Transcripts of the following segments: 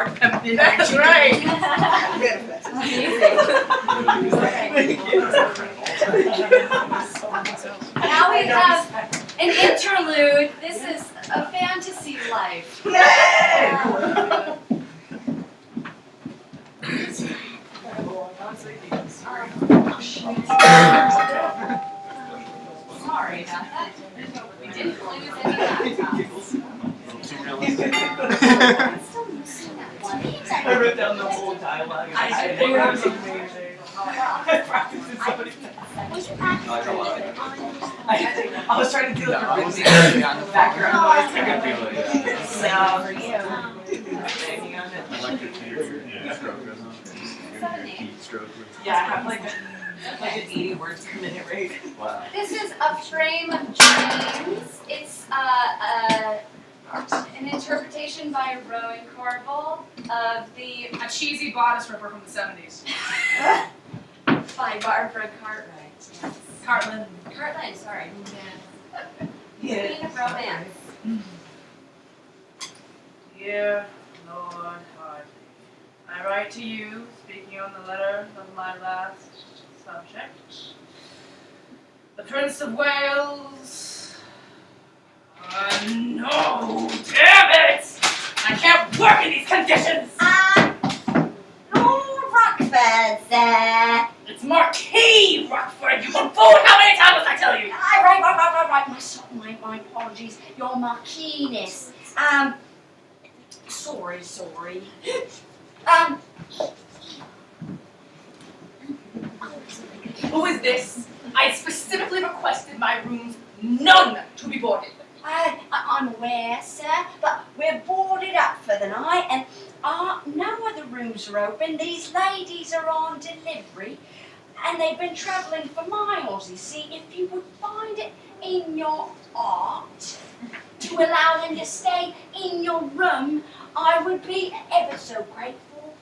dark feminine. That's right. Now we have an interlude. This is a fantasy life. Sorry about that. We didn't lose any laptops. I'm still missing that one. I wrote down the whole dialogue. I did. It was amazing. I practiced it so many times. I was trying to do like a busy background noise. Hanging on it. Yeah, I have like an 80 words per minute rate. Wow. This is A Frame of Dreams. It's an interpretation by Rowan Carville of A cheesy bodice ripper from the 70s. by Barbara Cartwright. Yes. Cartland. Cartland, sorry. Yeah. Queen of Romance. Dear Lord Hartley, I write to you, speaking on the letter of my last subject. The Prince of Wales. No, damn it! I can't work in these conditions! Lord Rockford, sir. It's Marquis Rockford, you buffoon! How many times must I tell you? Right. My apologies. Your Marquiness. Sorry. Who is this? I specifically requested my rooms none to be boarded. I'm aware, sir, but we're boarded up for the night, and no other rooms are open. These ladies are on delivery, and they've been travelling for miles, you see. If you would find it in your art to allow them to stay in your room, I would be ever so grateful.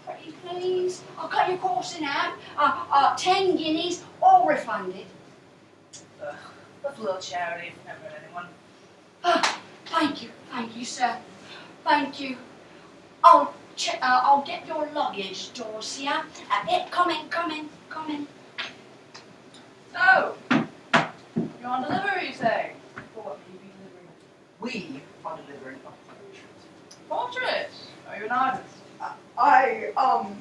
Pretty please. I'll cut your course in half. 10 guineas, all refunded. That's a little charity. Never hurt anyone. Thank you, sir. Thank you. I'll get your luggage, Dorcia. Come in. So, you're on delivery, you say? For what will you be delivering? We are delivering a portrait. Portrait? Are you an artist?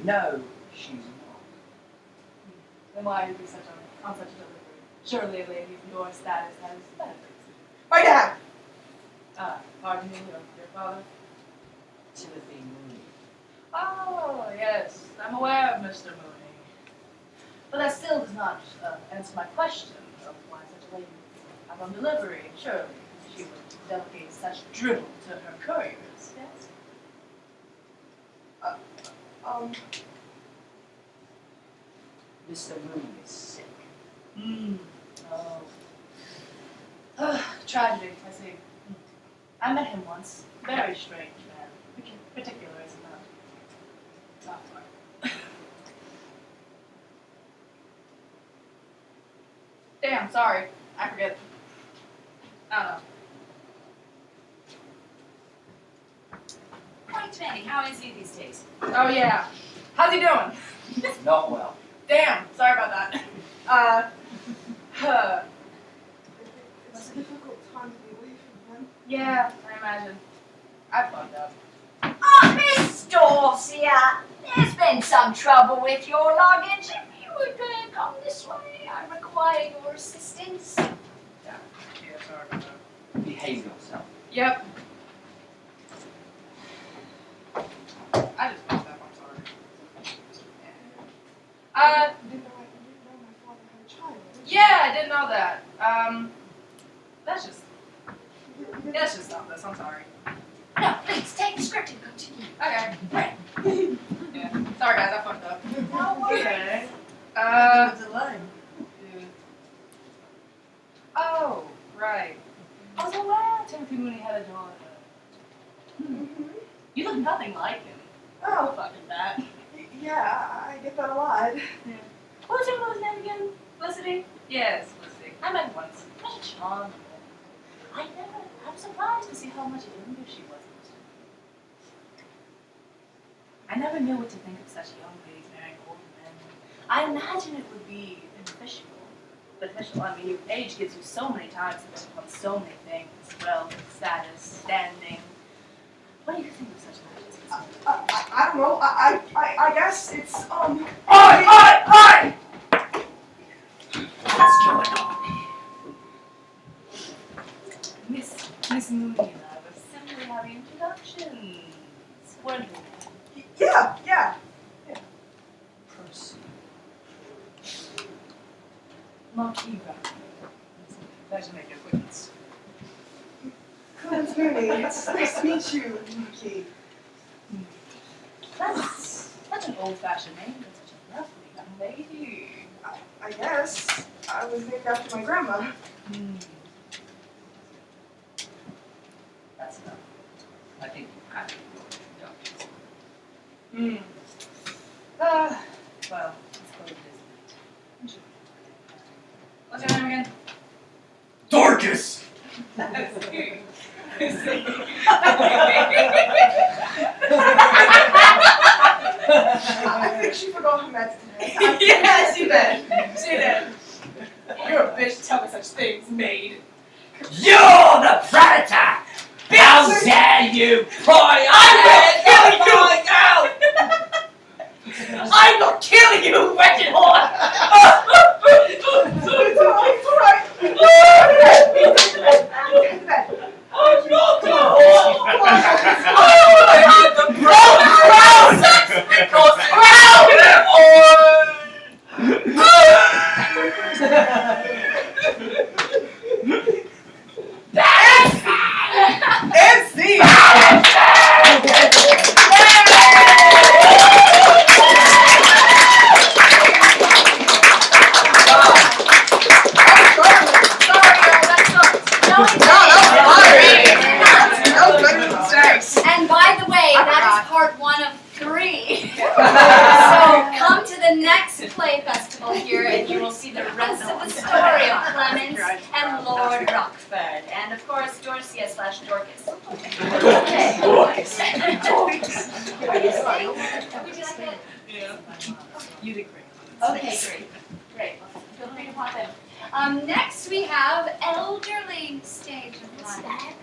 No, she's not. Then why would you be on such a delivery? Surely a lady of your status has better things. My dad! Pardon me, your father? Timothy Mooney. Oh, yes, I'm aware of Mr. Mooney. But that still does not answer my question of why such a lady is on delivery. Surely she would delegate such drivel to her couriers, yes? Mr. Mooney is sick. Oh. Tragedy, I see. I met him once. Very strange man. Particular, is not smart. Damn, sorry. I forget. I don't know. Right, Manny, how is he these days? Oh yeah. How's he doing? Not well. Damn, sorry about that. It's a difficult time to be away from him. Yeah, I imagine. I fucked up. Miss Dorcia, there's been some trouble with your luggage. If you would come this way, I require your assistance. Yeah, sorry about that. Behave yourself. Yep. I just fucked up, I'm sorry. You didn't know my father had a child. Yeah, I didn't know that. Let's just stop this, I'm sorry. No, please, take the script and continue. Okay. Right. Yeah. Sorry guys, I fucked up. No worries. Okay. delay. Oh, right. I was aware Timothy Mooney had a daughter. You look nothing like him. Oh, Fucking that. yeah, I get that a lot. What was your name again? Felicity? Yes, Felicity. I met him once. What a charm. I'm surprised to see how much younger she was. I never knew what to think of such young ladies marrying older men. I imagine it would be beneficial. I mean, age gives you so many times to think on so many things. Wealth, status, standing. What do you think of such matches? I don't know. I guess it's Oi! What's going on? Miss Mooney and I were simply having introductions. Weren't we? yeah. Proceed. Marquis Brown. Pleasure to make your acquaintance. Miss Mooney, it's nice to meet you, Marquis. That's such an old-fashioned name for such a lovely young lady. I guess I was named after my grandma. That's enough. I think you have to go to introductions. Well, let's go to this. What's your name again? Dorcas! I think she forgot her meds today. Yeah, she did. She did. You're a bitch to tell me such things, maid. You're the predator! How dare you pry I will kill you, wretched whore! It's alright. Get to bed. I'm not the whore! I have the crown! Because And by the way, that is part 1 of 3. So come to the next play festival here and you will see the rest of the story of Clemens and Lord Rockford. And of course, Dorcia/Dorcas. Okay. Would you like it? Yeah. You did great. Okay, great. Feel free to pop in. Next we have Elderly Stage of Life.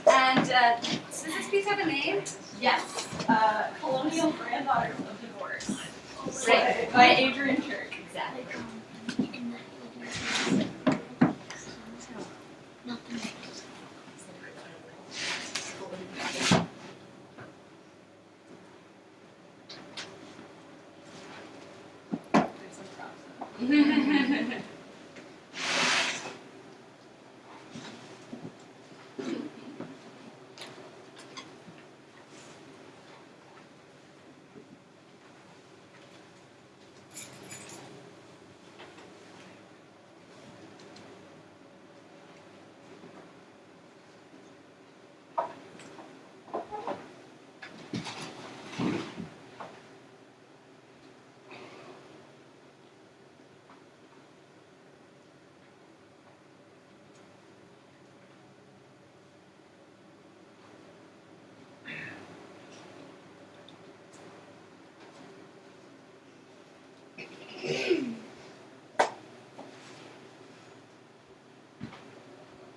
And does this piece have a name? Yes, Colonial Granddaughters of Divorce. Great. By Adrian Church. Exactly.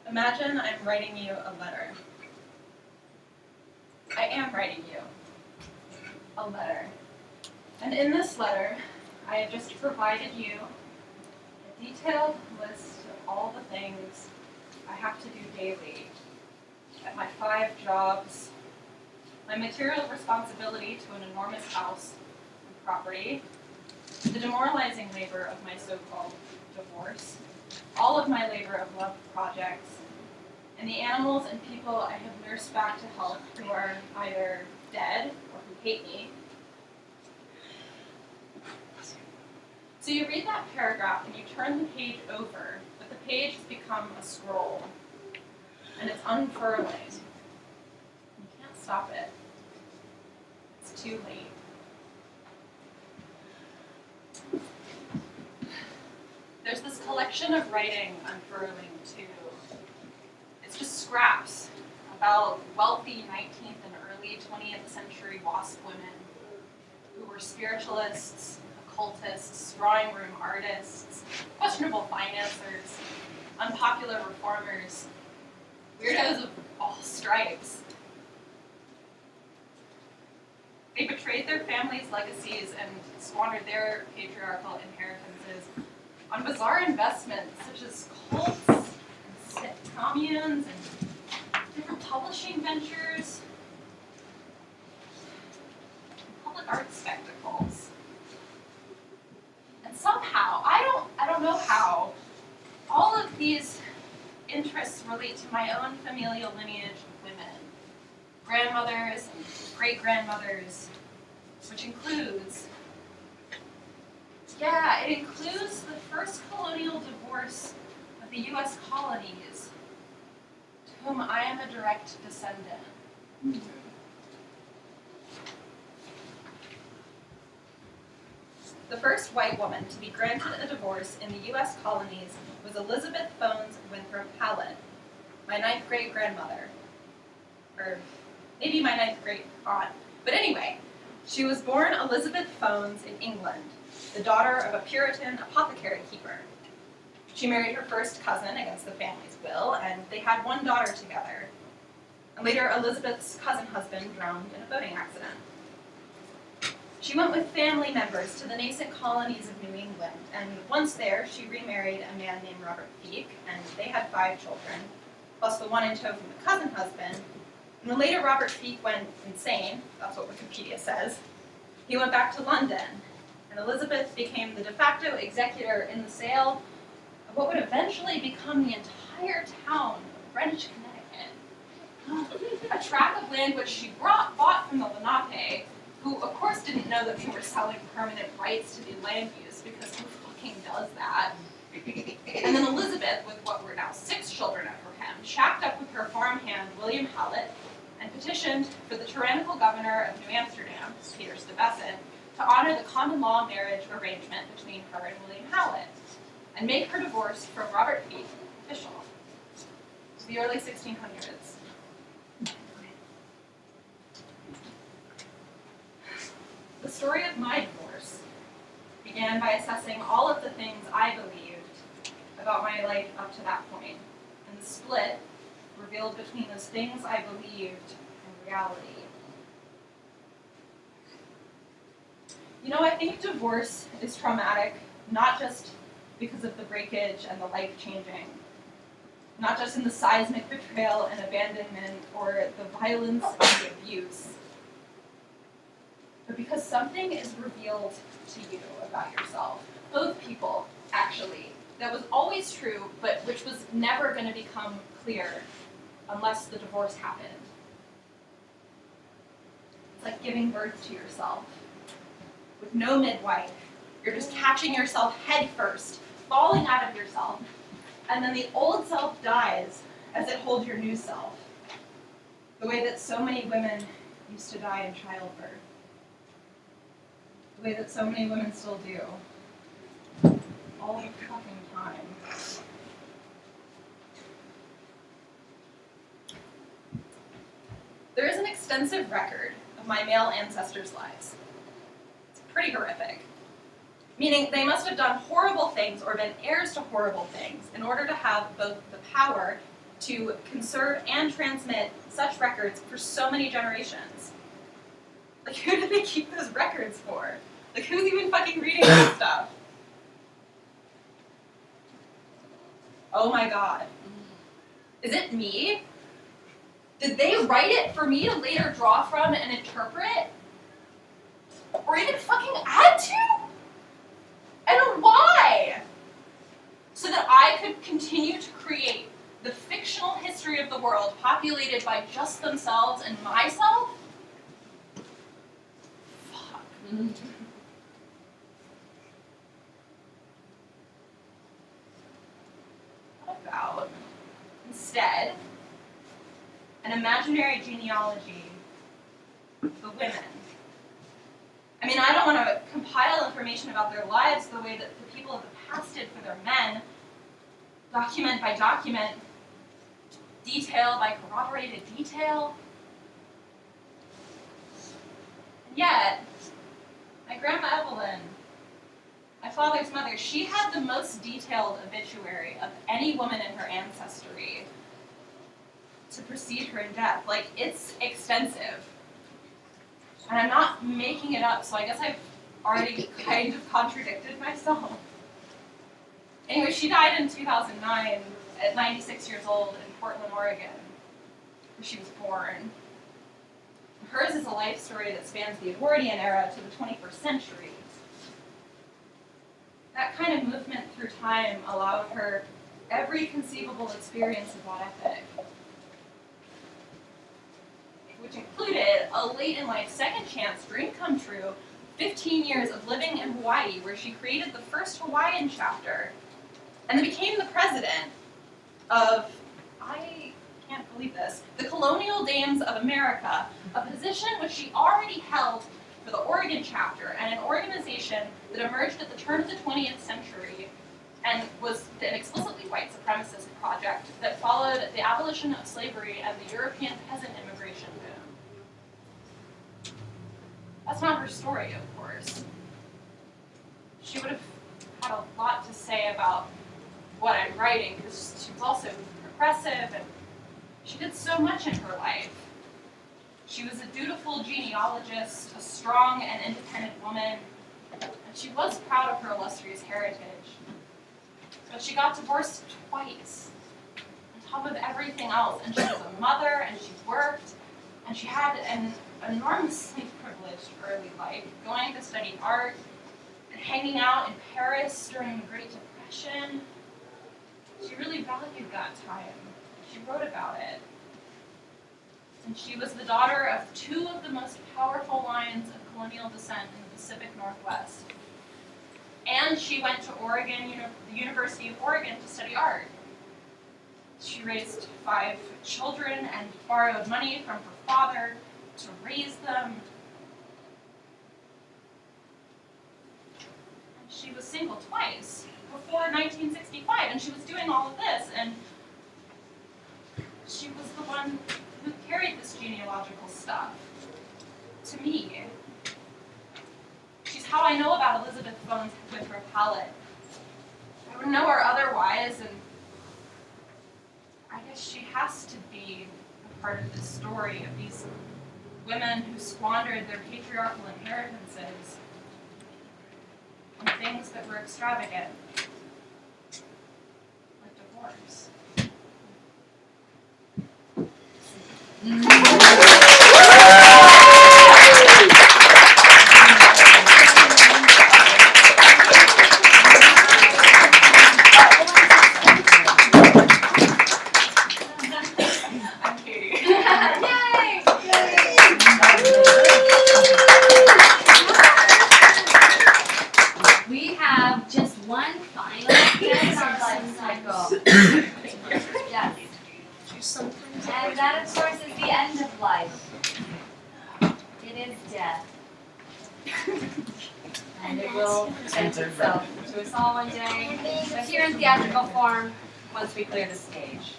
Imagine I'm writing you a letter. I am writing you a letter. And in this letter, I have just provided you a detailed list of all the things I have to do daily at my 5 jobs, my material responsibility to an enormous house and property, the demoralizing labor of my so-called divorce, all of my labor of love projects, and the animals and people I have nursed back to health who are either dead or who hate me. So you read that paragraph and you turn the page over, but the page has become a scroll, and it's unfurling. You can't stop it. It's too late. There's this collection of writing unfurling too. It's just about wealthy 19th and early 20th century WASP women who were spiritualists, occultists, drawing room artists, questionable financiers, unpopular reformers, weirdos of all stripes. They betrayed their families' legacies and squandered their patriarchal inheritances on bizarre investments such as cults and communes and different publishing ventures, and public art spectacles. And somehow, I don't know how, all of these interests relate to my own familial lineage of women, grandmothers and great-grandmothers, which includes, it includes the first colonial divorce of the U.S. colonies, to whom I am a direct descendant. The first white woman to be granted a divorce in the U.S. colonies was Elizabeth Phones Winthrop Hallett, my ninth great-grandmother, or maybe my ninth great-aunt. But anyway, she was born Elizabeth Phones in England, the daughter of a Puritan apothecary keeper. She married her first cousin against the family's will, and they had one daughter together. And later, Elizabeth's cousin husband drowned in a boating accident. She went with family members to the nascent colonies of New England, and once there, she remarried a man named Robert Peake, and they had 5 children, plus the one in tow from the cousin husband. And when later Robert Peake went insane, that's what Wikipedia says, he went back to London, and Elizabeth became the de facto executor in the sale of what would eventually become the entire town of Greenwich, Connecticut. A tract of land which she bought from the Lenape, who of course didn't know that we were selling permanent rights to the land use, because who fucking does that? And then Elizabeth, with what were now 6 children at her hem, shacked up with her farmhand William Hallett and petitioned for the tyrannical governor of New Amsterdam, Peter Stuyvesant, to honor the common law marriage arrangement between her and William Hallett, and make her divorce from Robert Peake official. It was the early 1600s. The story of my divorce began by assessing all of the things I believed about my life up to that point, and the split revealed between those things I believed and reality. You know, I think divorce is traumatic, not just because of the breakage and the life-changing, not just in the seismic betrayal and abandonment or the violence and the abuse, but because something is revealed to you about yourself. Both people, actually, that was always true, but which was never going to become clear unless the divorce happened. It's like giving birth to yourself. With no midwife, you're just catching yourself head first, falling out of yourself, and then the old self dies as it holds your new self, the way that so many women used to die in childbirth. The way that so many women still do. All the fucking time. There is an extensive record of my male ancestors' lives. It's pretty horrific. Meaning they must have done horrible things or been heirs to horrible things in order to have both the power to conserve and transmit such records for so many generations. Like, who do they keep those records for? Like, who's even fucking reading that stuff? Oh my god. Is it me? Did they write it for me to later draw from and interpret? Or even fucking add to? And why? So that I could continue to create the fictional history of the world populated by just themselves and myself? Fuck. What about, instead, an imaginary genealogy of the women? I mean, I don't want to compile information about their lives the way that the people of the past did for their men, document by document, detail by corroborated detail. And yet, my Grandma Evelyn, my father's mother, she had the most detailed obituary of any woman in her ancestry to precede her in death. Like, it's extensive. And I'm not making it up, so I guess I've already kind of contradicted myself. Anyway, she died in 2009 at 96 years old in Portland, Oregon, where she was born. Hers is a life story that spans the Edwardian era to the 21st century. That kind of movement through time allowed her every conceivable experience of that epic, which included a late-in-life second chance dream come true, 15 years of living in Hawaii, where she created the first Hawaiian chapter, and then became the president of, I can't believe this, the Colonial Dames of America, a position which she already held for the Oregon chapter, and an organization that emerged at the turn of the 20th century and was an explicitly white supremacist project that followed the abolition of slavery and the European peasant immigration boom. That's not her story, of course. She would have had a lot to say about what I'm writing, because she was also progressive, and she did so much in her life. She was a dutiful genealogist, a strong and independent woman, and she was proud of her illustrious heritage. But she got divorced twice, on top of everything else, and she was a mother, and she worked, and she had an enormously privileged early life, going to study art, and hanging out in Paris during the Great Depression. She really valued that time. She wrote about it. And she was the daughter of two of the most powerful lines of colonial descent in the Pacific Northwest. And she went to Oregon, the University of Oregon, to study art. She raised 5 children and borrowed money from her father to raise them. And she was single twice before 1965, and she was doing all of this, and she was the one who carried this genealogical stuff to me. She's how I know about Elizabeth Bones with her palette. I wouldn't know her otherwise, and I guess she has to be a part of this story of these women who squandered their patriarchal inheritances on things that were extravagant, like divorce. I'm Katie. Yay! We have just one final dance on life cycle. Yes. And that, of course, is the end of life. It is death. And it will present itself to us all one day, but here in theatrical form, once we clear the stage.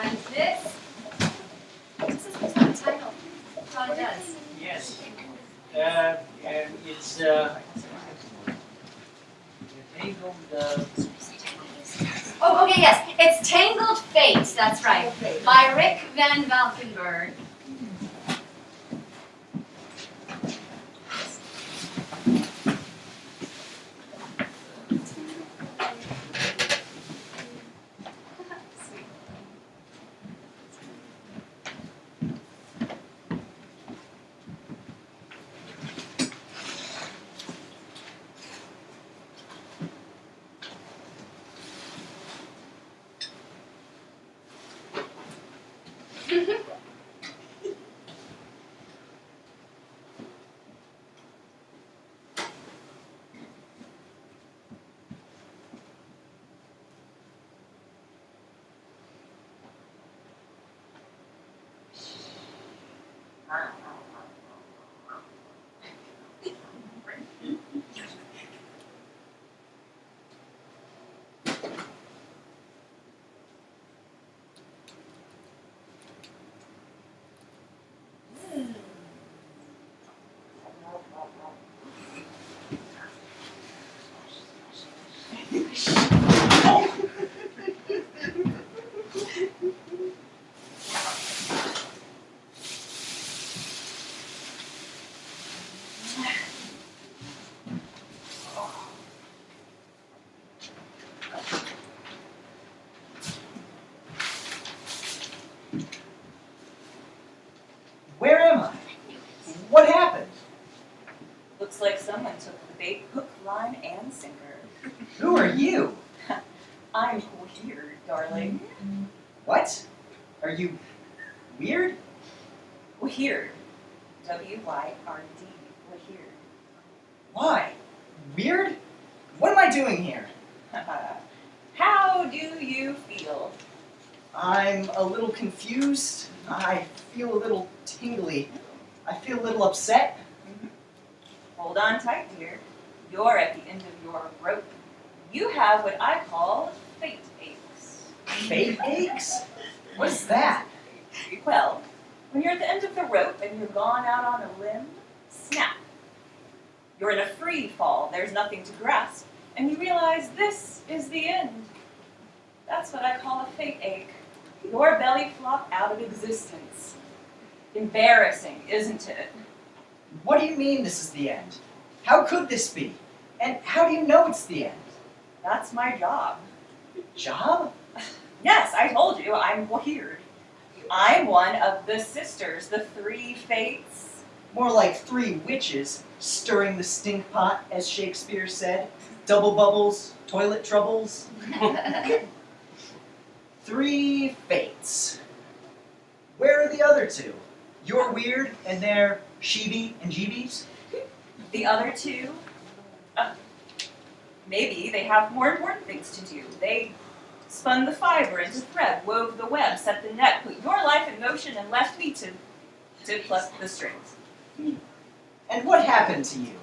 And this is the title. John does. Yes. And it's Tangled. Oh, okay, yes. It's Tangled Fates, that's right. By Rick Van Valkenburg. What happened? Looks like someone took the bait, hook, line, and sinker. Who are you? I'm weird, darling. What? Are you weird? Weird. W-Y-R-D. Weird. Why? Weird? What am I doing here? How do you feel? I'm a little confused. I feel a little tingly. I feel a little upset. Hold on tight, dear. You're at the end of your rope. You have what I call fate aches. Fate aches? What's that? Well, when you're at the end of the rope and you've gone out on a limb, snap. You're in a free fall, there's nothing to grasp, and you realize this is the end. That's what I call a fate ache. Your belly flop out of existence. Embarrassing, isn't it? What do you mean this is the end? How could this be? And how do you know it's the end? That's my job. Job? Yes, I told you, I'm weird. I'm one of the sisters, the 3 fates. More like 3 witches stirring the stink pot, as Shakespeare said. Double bubbles, toilet troubles. 3 fates. Where are the other 2? You're weird, and they're Sheeby and Jeebies? The other 2, maybe they have more important things to do. They spun the fiber into thread, wove the web, set the net, put your life in motion, and left me to pluck the strings. And what happened to you?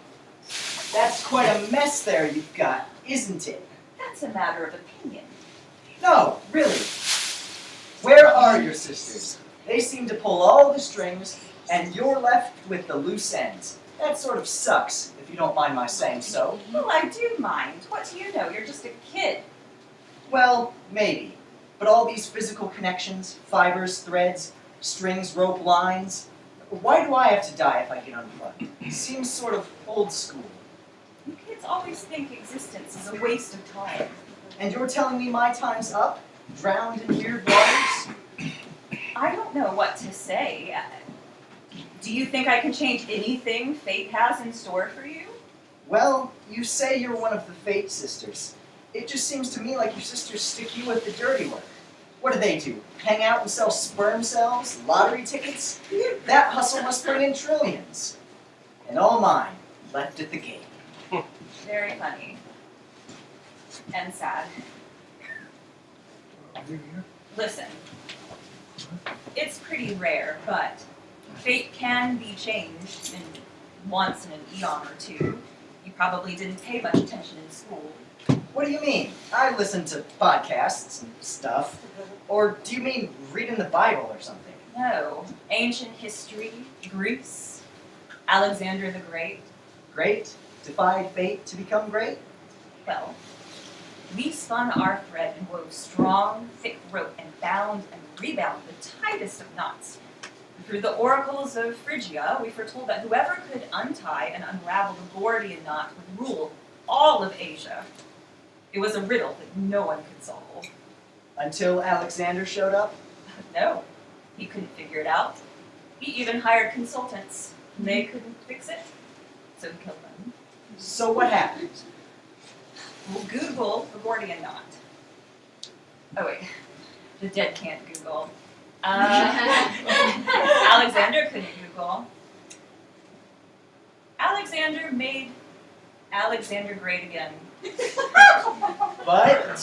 That's quite a mess there you've got, isn't it? That's a matter of opinion. No, really. Where are your sisters? They seem to pull all the strings, and you're left with the loose ends. That sort of sucks, if you don't mind my saying so. Well, I do mind. What do you know? You're just a kid. Well, maybe. But all these physical connections, fibers, threads, strings, rope, lines, why do I have to die if I get unplugged? Seems sort of old school. You kids always think existence is a waste of time. And you're telling me my time's up? Drowned in weird waters? I don't know what to say. Do you think I can change anything fate has in store for you? Well, you say you're one of the Fate sisters. It just seems to me like your sisters stick you with the dirty work. What do? Hang out and sell sperm cells? Lottery tickets? That hustle must bring in trillions. And all mine, left at the gate. Very funny. And sad. Listen, it's pretty rare, but fate can be changed once in an eon or 2. You probably didn't pay much attention in school. What do you mean? I listen to podcasts and stuff. Or do you mean reading the Bible or something? No. Ancient history, Greece, Alexander the Great. Great? Defied fate to become great? Well, we spun our thread and wove strong, thick rope and bound and rebound the tightest of knots. Through the oracles of Phrygia, we foretold that whoever could untie and unravel the Gordian knot would rule all of Asia. It was a riddle that no one could solve. Until Alexander showed up? No, he couldn't figure it out. He even hired consultants. They couldn't fix it, so he killed them. So what happened? Well, Google the Gordian knot. Oh wait, the dead can't Google. Alexander couldn't Google. Alexander made Alexander great again. But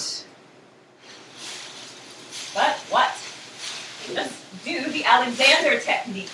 what? Just do the Alexander technique.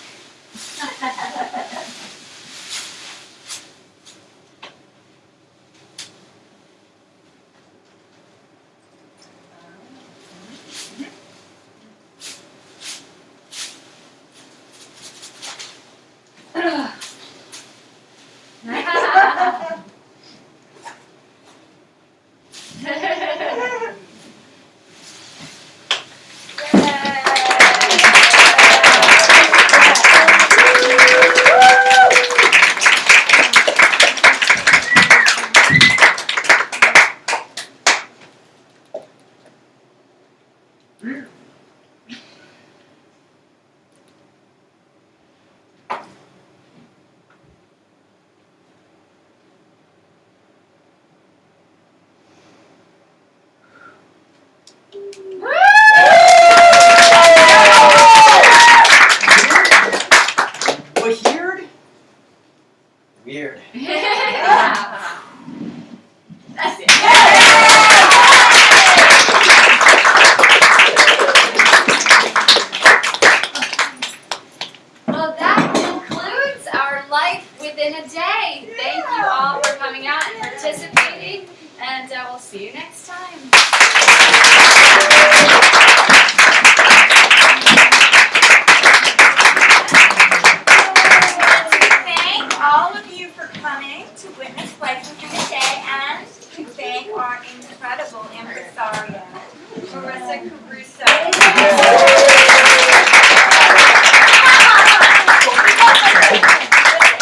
Weird. That's it. Well, that concludes our life within a day. Thank you all for coming out and participating, and we'll see you next time. Thank all of you for coming to witness Life Within a Day, and to thank our incredible impresario, Marissa Caruso.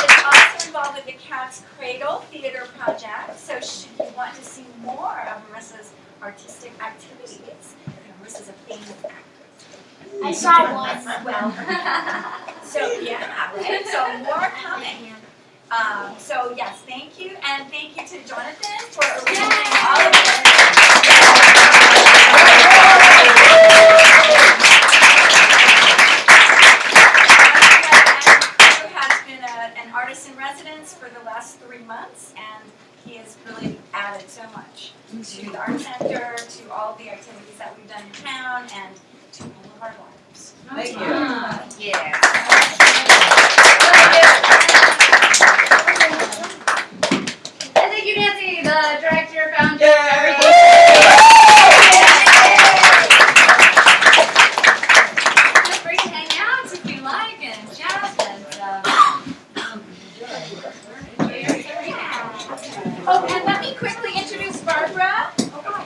Is also involved with the Cat's Cradle Theater Project, so should you want to see more of Marissa's artistic activities, Marissa's a famous actress. I saw one. Well, so yeah, right? So more coming. So yes, thank you, and thank you to Jonathan for arranging all of this. Andrew has been an artist in residence for the last 3 months, and he has really added so much to the art center, to all the activities that we've done in town, and to all of our lives. Thank you. Yeah. And thank you, Nancy, the director, founder, Yay! everything. Feel free to hang out if you like and chat and Oh, and let me quickly introduce Barbara.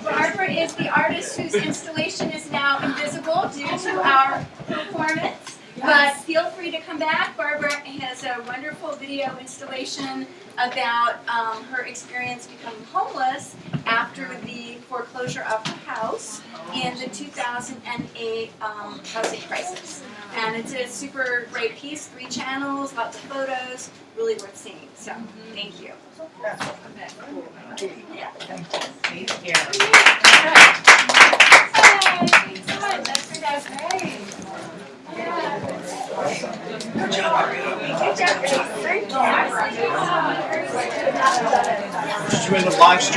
Barbara is the artist whose installation is now invisible due to our performance. But feel free to come back. Barbara has a wonderful video installation about her experience becoming homeless after the foreclosure of her house in the 2008 housing crisis. And it's a super great piece, 3 channels, lots of photos, really worth seeing. So, thank you. Did you end up live streaming?